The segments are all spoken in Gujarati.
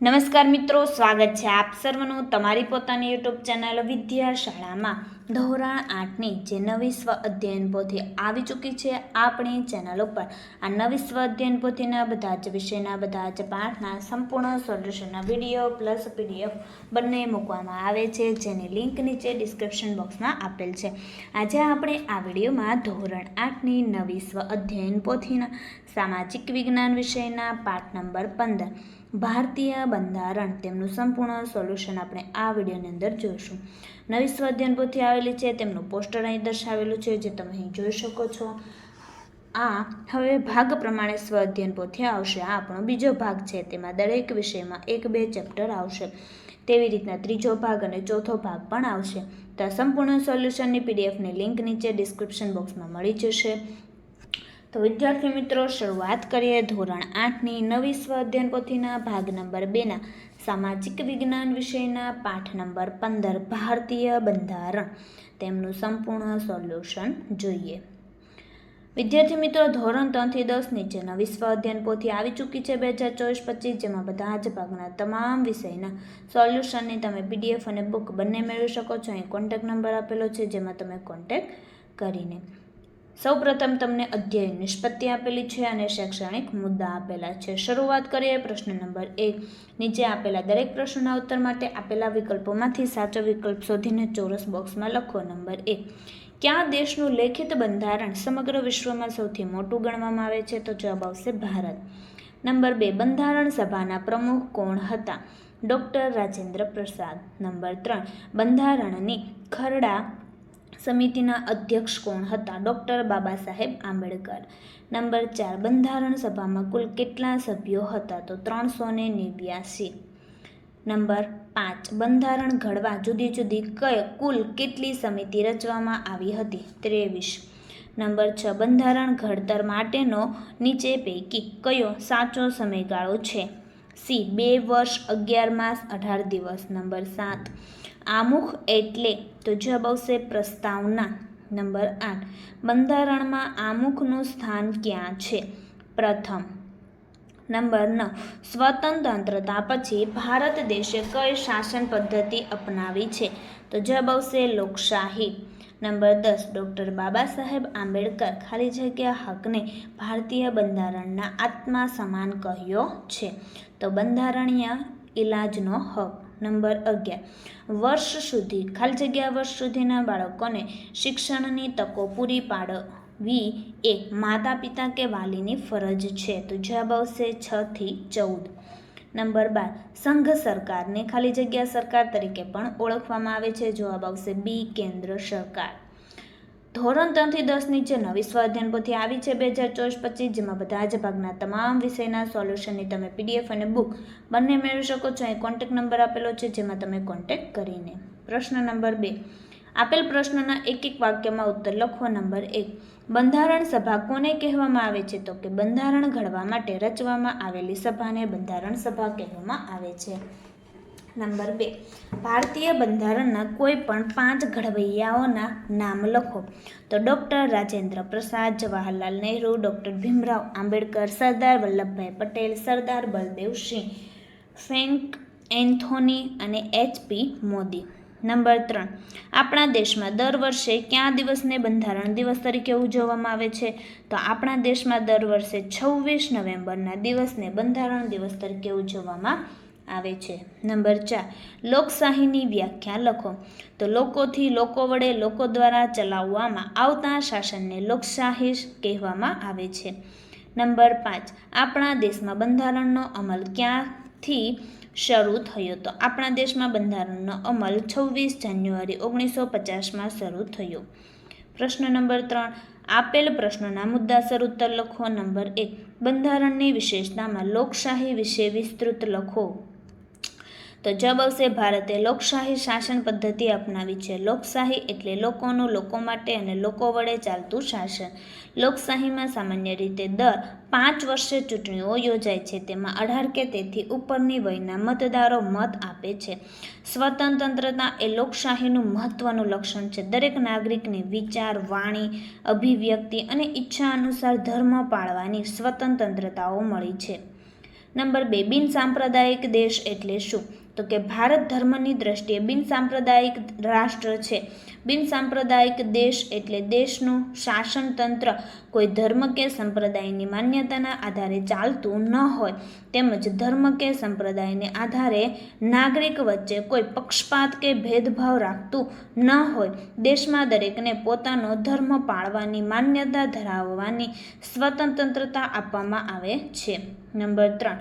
નમસ્કાર મિત્રો, સ્વાગત છે આપ સર્વનું તમારી પોતાની યુટ્યુબ ચેનલ વિદ્યાશાળામાં. ધોરણ 8ની જે નવી સ્વ અધ્યયન પોથી આવી ચૂકી છે આપણી ચેનલ ઉપર. આ નવી સ્વ અધ્યયન પોથીના બધા જ વિષયના બધા જ પાઠના સંપૂર્ણ સોલ્યુશનના વિડીયો પ્લસ PDF બંને મૂકવામાં આવે છે, જેની લિંક નીચે ડિસ્ક્રિપ્શન બોક્સમાં આપેલ છે. આજે આપણે આ વિડીયોમાં ધોરણ 8ની નવી સ્વ અધ્યયન પોથીના સામાજિક વિજ્ઞાન વિષયના પાઠ નંબર 15 ભારતીય બંધારણ તેમનું સંપૂર્ણ સોલ્યુશન આપણે આ વિડીયોની અંદર જોઈશું. નવી સ્વ અધ્યયન પોથી આવેલી છે, તેમનું પોસ્ટર અહીં દર્શાવેલું છે, જે તમે અહીં જોઈ શકો છો. આ હવે ભાગ પ્રમાણે સ્વ અધ્યયન પોથી આવશે. આ આપણો બીજો ભાગ છે, તેમાં દરેક વિષયમાં 1-2 ચેપ્ટર આવશે. તેવી રીતના ત્રીજો ભાગ અને ચોથો ભાગ પણ આવશે. તો આ સંપૂર્ણ સોલ્યુશનની PDFની લિંક નીચે ડિસ્ક્રિપ્શન બોક્સમાં મળી જશે. તો વિદ્યાર્થી મિત્રો, શરૂઆત કરીએ ધોરણ 8ની નવી સ્વ અધ્યયન પોથીના ભાગ નંબર 2ના સામાજિક વિજ્ઞાન વિષયના પાઠ નંબર 15 ભારતીય બંધારણ તેમનું સંપૂર્ણ સોલ્યુશન જોઈએ. વિદ્યાર્થી મિત્રો, ધોરણ 3થી 10ની જે નવી સ્વ અધ્યયન પોથી આવી ચૂકી છે 2024-25, જેમાં બધા જ ભાગના તમામ વિષયના સોલ્યુશનની તમે PDF અને બુક બંને મેળવી શકો છો. અહીં કોન્ટેક્ટ નંબર આપેલો છે, જેમાં તમે કોન્ટેક્ટ કરીને સૌપ્રથમ તમને અધ્યયન નિષ્પત્તિ આપેલી છે અને શૈક્ષણિક મુદ્દા આપેલા છે. શરૂઆત કરીએ પ્રશ્ન નંબર 1. નીચે આપેલા દરેક પ્રશ્નોના ઉત્તર માટે આપેલા વિકલ્પોમાંથી સાચો વિકલ્પ શોધીને ચોરસ બોક્સમાં લખો. નંબર 1. કયા દેશનું લેખિત બંધારણ સમગ્ર વિશ્વમાં સૌથી મોટું ગણવામાં આવે છે? તો જવાબ આવશે ભારત. નંબર 2. બંધારણ સભાના પ્રમુખ કોણ હતા? ડૉક્ટર રાજેન્દ્ર પ્રસાદ. નંબર 3. બંધારણની ખરડા સમિતિના અધ્યક્ષ કોણ હતા? ડૉક્ટર બાબા સાહેબ આંબેડકર. નંબર 4. બંધારણ સભામાં કુલ કેટલા સભ્યો હતા? તો 389. નંબર 5. બંધારણ ઘડવા જુદી જુદી કુલ કેટલી સમિતિ રચવામાં આવી હતી? 23. નંબર 6. બંધારણ ઘડતર માટેનો નીચે પૈકી કયો સાચો સમયગાળો છે? સી 2 વર્ષ 11 માસ 18 દિવસ. નંબર 7. આમુખ એટલે? તો જવાબ આવશે પ્રસ્તાવના. નંબર 8. બંધારણમાં આમુખનું સ્થાન ક્યાં છે? પ્રથમ. નંબર 9. સ્વતંત્રતા પછી ભારત દેશે કઈ શાસન પદ્ધતિ અપનાવી છે? તો જવાબ આવશે લોકશાહી. નંબર 10. ડૉક્ટર બાબા સાહેબ આંબેડકર ખાલી જગ્યા હકને ભારતીય બંધારણના આત્મા સમાન કહ્યો છે? તો બંધારણીય ઇલાજનો હક. નંબર 11. વર્ષ સુધીના બાળકોને શિક્ષણની તકો પૂરી પાડવી એ માતા પિતા કે વાલીની ફરજ છે? તો જવાબ આવશે 6 થી 14. નંબર 12. સંઘ સરકારને ખાલી જગ્યા સરકાર તરીકે પણ ઓળખવામાં આવે છે? જવાબ આવશે બી કેન્દ્ર સરકાર. ધોરણ 3થી 10ની જે નવી સ્વ અધ્યયન પોથી આવી છે 2024-25, જેમાં બધા જ ભાગના તમામ વિષયના સોલ્યુશનની તમે PDF અને બુક બંને મેળવી શકો છો. અહીં કોન્ટેક્ટ નંબર આપેલો છે, જેમાં તમે કોન્ટેક્ટ કરીને. પ્રશ્ન નંબર 2. આપેલ પ્રશ્નના એક વાક્યમાં ઉત્તર લખો. નંબર 1. બંધારણ સભા કોને કહેવામાં આવે છે? તો કે બંધારણ ઘડવા માટે રચવામાં આવેલી સભાને બંધારણ સભા કહેવામાં આવે છે. નંબર 2. ભારતીય બંધારણના કોઈ પણ 5 ઘડવૈયાઓના નામ લખો. તો doctor Rajendra Prasad, Jawaharlal Nehru, doctor Bhimrao Ambedkar, Sardar Vallabhbhai Patel, Sardar Baldev Singh, Frank Anthony અને HP મોદી. નંબર 3. આપણા દેશમાં દર વર્ષે કયા દિવસને બંધારણ દિવસ તરીકે ઉજવવામાં આવે છે? તો આપણા દેશમાં દર વર્ષે 26 નવેમ્બરના દિવસને બંધારણ દિવસ તરીકે ઉજવવામાં આવે છે. નંબર 4. લોકશાહીની વ્યાખ્યા લખો. તો લોકોથી, લોકો વડે, લોકો દ્વારા ચલાવવામાં આવતા શાસનને લોકશાહી કહેવામાં આવે છે. નંબર 5. આપણા દેશમાં બંધારણનો અમલ ક્યાંથી શરૂ થયો? તો આપણા દેશમાં બંધારણનો અમલ 26 જાન્યુઆરી 1950માં શરૂ થયો. પ્રશ્ન નંબર 3. આપેલ પ્રશ્નોના મુદ્દાસર ઉત્તર લખો. નંબર 1. બંધારણની વિશેષતામાં લોકશાહી વિશે વિસ્તૃત લખો. તો જવાબ આવશે ભારતે લોકશાહી શાસન પદ્ધતિ અપનાવી છે. લોકશાહી એટલે લોકોનું લોકો માટે અને લોકો વડે ચાલતું શાસન. લોકશાહીમાં સામાન્ય રીતે દર 5 વર્ષે ચૂંટણીઓ યોજાય છે. તેમાં 18 કે તેથી ઉપરની વયના મતદારો મત આપે છે. સ્વતંત્રતા એ લોકશાહીનું મહત્વનું લક્ષણ છે. દરેક નાગરિકને વિચાર, વાણી, અભિવ્યક્તિ અને ઈચ્છા અનુસાર ધર્મ પાળવાની સ્વતંત્રતાઓ મળી છે. નંબર 2, બિનસાંપ્રદાયિક દેશ એટલે શું? તો કે ભારત ધર્મની દ્રષ્ટિએ બિનસાંપ્રદાયિક રાષ્ટ્ર છે. બિનસાંપ્રદાયિક દેશ એટલે દેશનું શાસન તંત્ર કોઈ ધર્મ કે સંપ્રદાયની માન્યતાના આધારે ચાલતું ન હોય તેમજ ધર્મ કે સંપ્રદાયને આધારે નાગરિક વચ્ચે કોઈ પક્ષપાત કે ભેદભાવ રાખતું ન હોય. દેશમાં દરેકને પોતાનો ધર્મ પાળવાની માન્યતા ધરાવવાની સ્વતંત્રતા આપવામાં આવે છે. નંબર 3,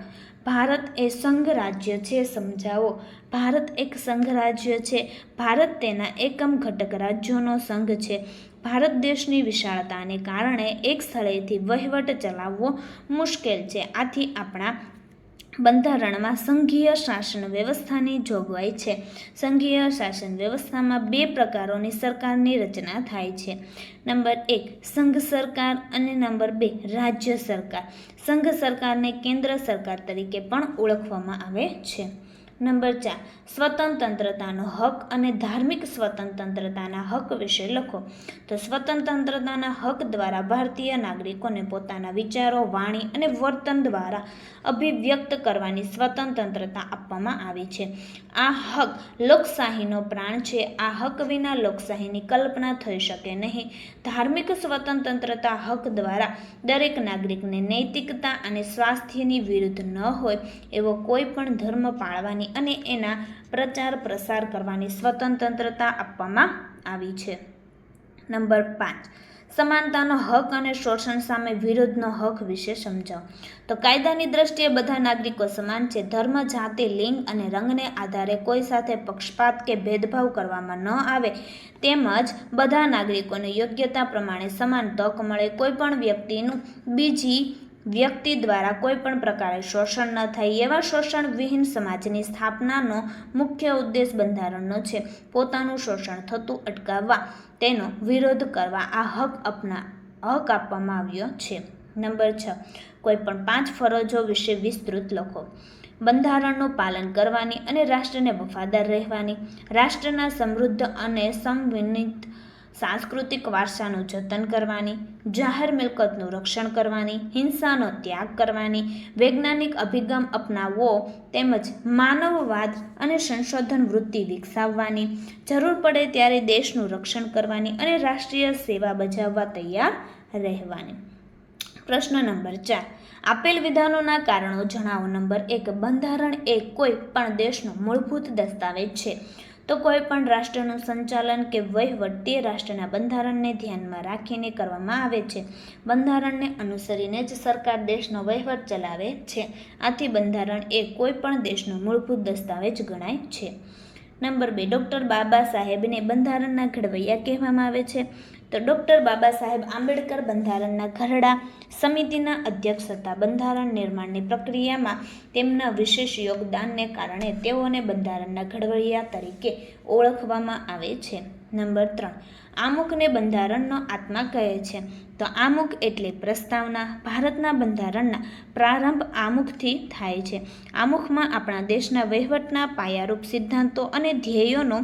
ભારત એ સંઘ રાજ્ય છે, સમજાવો. ભારત એક સંઘ રાજ્ય છે. ભારત તેના એકમ ઘટક રાજ્યોનો સંઘ છે. ભારત દેશની વિશાળતાને કારણે એક સ્થળેથી વહીવટ ચલાવવો મુશ્કેલ છે. આથી આપણા બંધારણમાં સંઘીય શાસન વ્યવસ્થાની જોગવાઈ છે. સંઘીય શાસન વ્યવસ્થામાં 2 પ્રકારોની સરકારની રચના થાય છે. નંબર 1, સંઘ સરકાર અને નંબર 2, રાજ્ય સરકાર. સંઘ સરકારને કેન્દ્ર સરકાર તરીકે પણ ઓળખવામાં આવે છે. નંબર 4, સ્વતંત્રતાનો હક અને ધાર્મિક સ્વતંત્રતાના હક વિશે લખો. તો સ્વતંત્રતાના હક દ્વારા ભારતીય નાગરિકોને પોતાના વિચારો, વાણી અને વર્તન દ્વારા અભિવ્યક્ત કરવાની સ્વતંત્રતા આપવામાં આવી છે. આ હક લોકશાહીનો પ્રાણ છે. આ હક વિના લોકશાહીની કલ્પના થઈ શકે નહીં. ધાર્મિક સ્વતંત્રતા હક દ્વારા દરેક નાગરિકને નૈતિકતા અને સ્વાસ્થ્યની વિરુદ્ધ ન હોય એવો કોઈ પણ ધર્મ પાળવાની અને એના પ્રચાર પ્રસાર કરવાની સ્વતંત્રતા આપવામાં આવી છે. નંબર 5, સમાનતાનો હક અને શોષણ સામે વિરોધનો હક વિશે સમજાવો. તો કાયદાની દ્રષ્ટિએ બધા નાગરિકો સમાન છે. ધર્મ, જાતિ, લિંગ અને રંગને આધારે કોઈ સાથે પક્ષપાત કે ભેદભાવ કરવામાં ન આવે તેમજ બધા નાગરિકોને યોગ્યતા પ્રમાણે સમાન તક મળે. કોઈ પણ વ્યક્તિનું બીજી વ્યક્તિ દ્વારા કોઈ પણ પ્રકારે શોષણ ન થાય એવા શોષણ વિહીન સમાજની સ્થાપનાનો મુખ્ય ઉદ્દેશ બંધારણનો છે. પોતાનું શોષણ થતું અટકાવવા તેનો વિરોધ કરવા આ હક આપવામાં આવ્યો છે. નંબર 6, કોઈ પણ 5 ફરજો વિશે વિસ્તૃત લખો. બંધારણનું પાલન કરવાની અને રાષ્ટ્રને વફાદાર રહેવાની, રાષ્ટ્રના સમૃદ્ધ અને સમન્વિત સાંસ્કૃતિક વારસાનું જતન કરવાની, જાહેર મિલકતનું રક્ષણ કરવાની, હિંસાનો ત્યાગ કરવાની, વૈજ્ઞાનિક અભિગમ અપનાવવો તેમજ માનવવાદ અને સંશોધન વૃત્તિ વિકસાવવાની, જરૂર પડે ત્યારે દેશનું રક્ષણ કરવાની અને રાષ્ટ્રીય સેવા બજાવવા તૈયાર રહેવાની. પ્રશ્ન નંબર 4, આપેલ વિધાનોના કારણો જણાવો. નંબર 1, બંધારણ એ કોઈ પણ દેશનો મૂળભૂત દસ્તાવેજ છે. તો કોઈ પણ રાષ્ટ્રનું સંચાલન કે વહીવટ તે રાષ્ટ્રના બંધારણને ધ્યાનમાં રાખીને કરવામાં આવે છે. બંધારણને અનુસરીને જ સરકાર દેશનો વહીવટ ચલાવે છે. આથી બંધારણ એ કોઈ પણ દેશનો મૂળભૂત દસ્તાવેજ ગણાય છે. નંબર 2, ડૉક્ટર બાબા સાહેબને બંધારણના ઘડવૈયા કહેવામાં આવે છે. તો ડૉક્ટર બાબા સાહેબ આંબેડકર બંધારણના ખરડા સમિતિના અધ્યક્ષ હતા. બંધારણ નિર્માણની પ્રક્રિયામાં તેમના વિશેષ યોગદાનને કારણે તેઓને બંધારણના ઘડવૈયા તરીકે ઓળખવામાં આવે છે. નંબર 3, આમુખને બંધારણનો આત્મા કહે છે. તો આમુખ એટલે પ્રસ્તાવના. ભારતના બંધારણના પ્રારંભ આમુખથી થાય છે. આમુખમાં આપણા દેશના વહીવટના પાયારૂપ સિદ્ધાંતો અને ધ્યેયોનો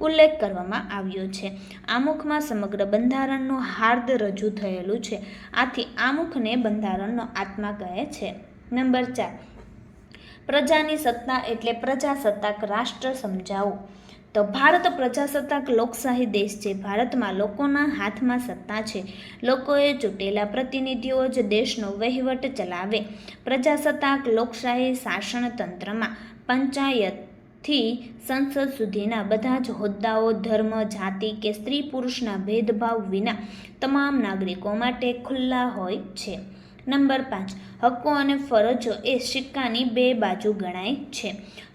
ઉલ્લેખ કરવામાં આવ્યો છે. આમુખમાં સમગ્ર બંધારણનું હાર્દ રજૂ થયેલું છે. આથી આમુખને બંધારણનો આત્મા કહે છે. નંબર 4, પ્રજાની સત્તા એટલે પ્રજાસત્તાક રાષ્ટ્ર સમજાવો. તો ભારત પ્રજાસત્તાક લોકશાહી દેશ છે. ભારતમાં લોકોના હાથમાં સત્તા છે. લોકોએ ચૂંટેલા પ્રતિનિધિઓ જ દેશનો વહીવટ ચલાવે. પ્રજાસત્તાક લોકશાહી શાસન તંત્રમાં પંચાયતથી સંસદ સુધીના બધા જ હોદ્દાઓ ધર્મ, જાતિ કે સ્ત્રી પુરુષના ભેદભાવ વિના તમામ નાગરિકો માટે ખુલ્લા હોય છે. નંબર 5, હક્કો અને ફરજો એ સિક્કાની 2 બાજુ ગણાય છે.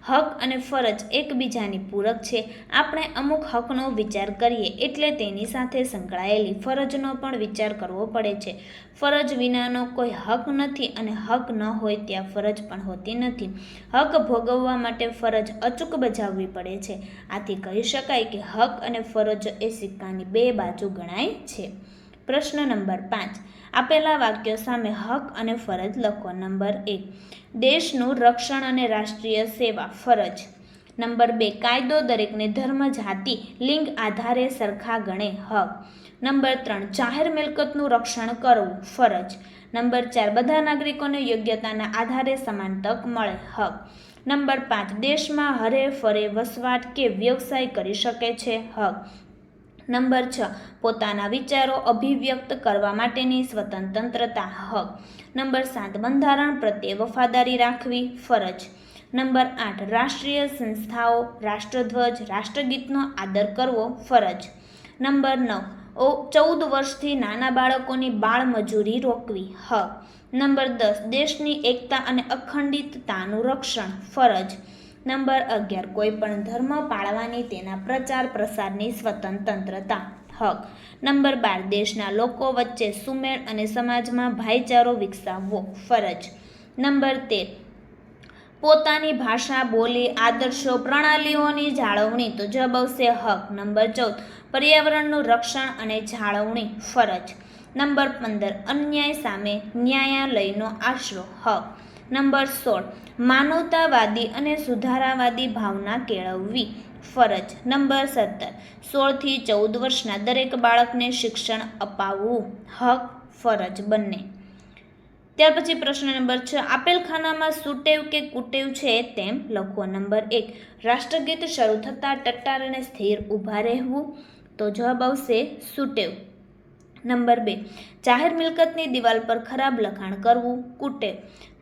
હક અને ફરજ એકબીજાની પૂરક છે. આપણે અમુક હકનો વિચાર કરીએ એટલે તેની સાથે સંકળાયેલી ફરજનો પણ વિચાર કરવો પડે છે. ફરજ વિનાનો કોઈ હક નથી અને હક ન હોય ત્યાં ફરજ પણ હોતી નથી. હક ભોગવવા માટે ફરજ અચૂક બજાવવી પડે છે. આથી કહી શકાય કે હક અને ફરજો એ સિક્કાની 2 બાજુ ગણાય છે. પ્રશ્ન નંબર 5, આપેલા વાક્યો સામે હક અને ફરજ લખો. નંબર 1, દેશનું રક્ષણ અને રાષ્ટ્રીય સેવા ફરજ. નંબર 2, કાયદો દરેકને ધર્મ, જાતિ, લિંગ આધારે સરખા ગણે હક. નંબર 3, જાહેર મિલકતનું રક્ષણ કરવું ફરજ. નંબર 4, બધા નાગરિકોને યોગ્યતાના આધારે સમાન તક મળે, હક. નંબર 5, દેશમાં હરે ફરે વસવાટ કે વ્યવસાય કરી શકે છે, હક. નંબર 6, પોતાના વિચારો અભિવ્યક્ત કરવા માટેની સ્વતંત્રતા, હક. નંબર 7, બંધારણ પ્રત્યે વફાદારી રાખવી, ફરજ. નંબર 8, રાષ્ટ્રીય સંસ્થાઓ, રાષ્ટ્રધ્વજ, રાષ્ટ્રગીતનો આદર કરવો, ફરજ. નંબર 9, 14 વર્ષથી નાના બાળકોની બાળમજૂરી રોકવી, હક. નંબર 10, દેશની એકતા અને અખંડિતતાનું રક્ષણ, ફરજ. નંબર 11, કોઈ પણ ધર્મ પાળવાની તેના પ્રચાર પ્રસારની સ્વતંત્રતા, હક. નંબર 12, દેશના લોકો વચ્ચે સુમેળ અને સમાજમાં ભાઈચારો વિકસાવવો, ફરજ. નંબર 13, પોતાની ભાષા, બોલી, આદર્શો, પ્રણાલીઓની જાળવણી તો જવાબ આવશે, હક. નંબર 14, પર્યાવરણનું રક્ષણ અને જાળવણી, ફરજ. નંબર 15, અન્યાય સામે ન્યાયાલયનો આશરો, હક. નંબર 16, માનવતાવાદી અને સુધારાવાદી ભાવના કેળવવી, ફરજ. નંબર 17, 16 થી 14 વર્ષના દરેક બાળકને શિક્ષણ અપાવવું, હક, ફરજ બંને. ત્યાર પછી પ્રશ્ન નંબર 6, આપેલ ખાનામાં સુટેવ કે કુટેવ છે તેમ લખો. નંબર 1, રાષ્ટ્રગીત શરૂ થતાં ટટ્ટાર અને સ્થિર ઊભા રહેવું, તો જવાબ આવશે સુટેવ. નંબર 2, જાહેર મિલકતની દિવાલ પર ખરાબ લખાણ કરવું, કુટેવ.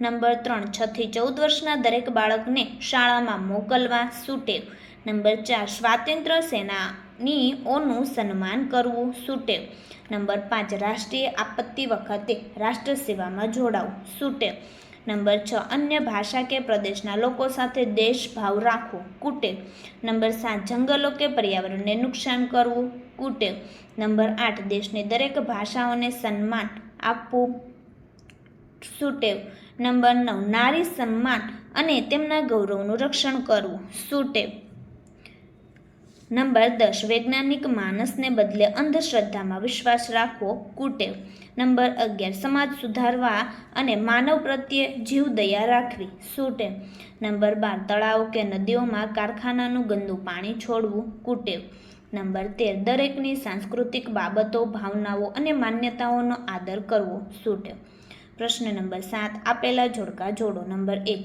નંબર 3, 6 થી 14 વર્ષના દરેક બાળકને શાળામાં મોકલવા, સુટેવ. નંબર 4, સ્વાતંત્ર્ય સેનાનીઓનું સન્માન કરવું, સુટેવ. નંબર 5, રાષ્ટ્રીય આપત્તિ વખતે રાષ્ટ્ર સેવામાં જોડાવું, સુટેવ. નંબર 6, અન્ય ભાષા કે પ્રદેશના લોકો સાથે દેશભાવ રાખવો, કુટેવ. નંબર 7, જંગલો કે પર્યાવરણને નુકસાન કરવું, કુટેવ. નંબર 8, દેશની દરેક ભાષાઓને સન્માન આપવું, સુટેવ. નંબર 9, નારી સન્માન અને તેમના ગૌરવનું રક્ષણ કરવું, સુટેવ. નંબર 10, વૈજ્ઞાનિક માનસને બદલે અંધશ્રદ્ધામાં વિશ્વાસ રાખવો, કુટેવ. નંબર 11, સમાજ સુધારવા અને માનવ પ્રત્યે જીવદયા રાખવી, સુટેવ. નંબર 12, તળાવ કે નદીઓમાં કારખાનાનું ગંદુ પાણી છોડવું, કુટેવ. નંબર 13, દરેકની સાંસ્કૃતિક બાબતો, ભાવનાઓ અને માન્યતાઓનો આદર કરવો, સુટેવ. પ્રશ્ન નંબર 7, આપેલા જોડકા જોડો. નંબર 1,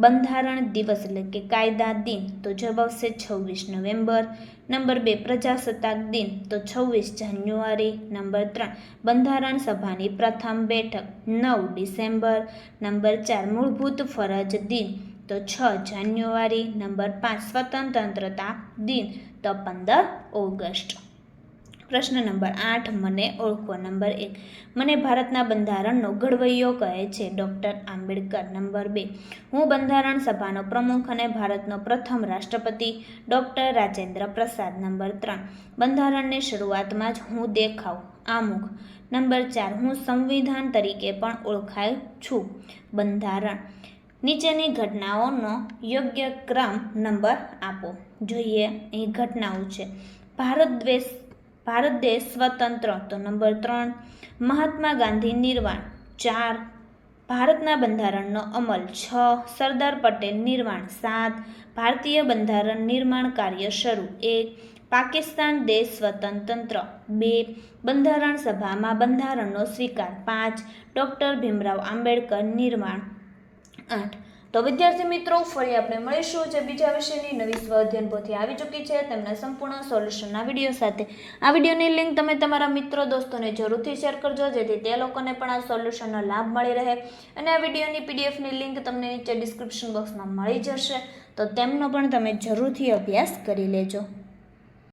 બંધારણ દિવસ એટલે કે કાયદા દિન, તો જવાબ આવશે 26 નવેમ્બર. નંબર 2, પ્રજાસત્તાક દિન, તો 26 જાન્યુઆરી. નંબર 3, બંધારણ સભાની પ્રથમ બેઠક 9 ડિસેમ્બર. નંબર 4, મૂળભૂત ફરજ દિન, તો 6 જાન્યુઆરી. નંબર 5, સ્વતંત્રતા દિન, તો 15 ઓગસ્ટ. પ્રશ્ન નંબર 8, મને ઓળખો. નંબર 1, મને ભારતના બંધારણનો ઘડવૈયો કહે છે ડૉક્ટર આંબેડકર. નંબર 2, હું બંધારણ સભાનો પ્રમુખ અને ભારતનો પ્રથમ રાષ્ટ્રપતિ ડૉક્ટર રાજેન્દ્ર પ્રસાદ. નંબર 3, બંધારણની શરૂઆતમાં જ હું દેખાવ આમુખ. નંબર 4, હું સંવિધાન તરીકે પણ ઓળખાય છું. બંધારણ. નીચેની ઘટનાઓનો યોગ્ય ક્રમ નંબર આપો. જોઈએ અહીં ઘટનાઓ છે. ભારત દેશ સ્વતંત્ર, તો નંબર 3. મહાત્મા ગાંધી નિર્વાણ 4. ભારતના બંધારણનો અમલ 6. સરદાર પટેલ નિર્વાણ 7. ભારતીય બંધારણ નિર્માણ કાર્ય શરૂ 1. પાકિસ્તાન દેશ સ્વતંત્ર 2. બંધારણ સભામાં બંધારણનો સ્વીકાર 5. ડૉક્ટર ભીમરાવ આંબેડકર નિર્વાણ 8. તો વિદ્યાર્થી મિત્રો, ફરી આપણે મળીશું જે બીજા વિષયની નવી સ્વ અધ્યયન પોથી આવી ચૂકી છે તેમના સંપૂર્ણ સોલ્યુશનના વિડીયો સાથે. આ વિડીયોની લિંક તમે તમારા મિત્રો દોસ્તોને જરૂરથી શેર કરજો જેથી તે લોકોને પણ આ સોલ્યુશનનો લાભ મળી રહે. અને આ વિડીયોની પીડીએફની લિંક તમને નીચે ડિસ્ક્રિપ્શન બોક્સમાં મળી જશે, તો તેમનો પણ તમે જરૂરથી અભ્યાસ કરી લેજો.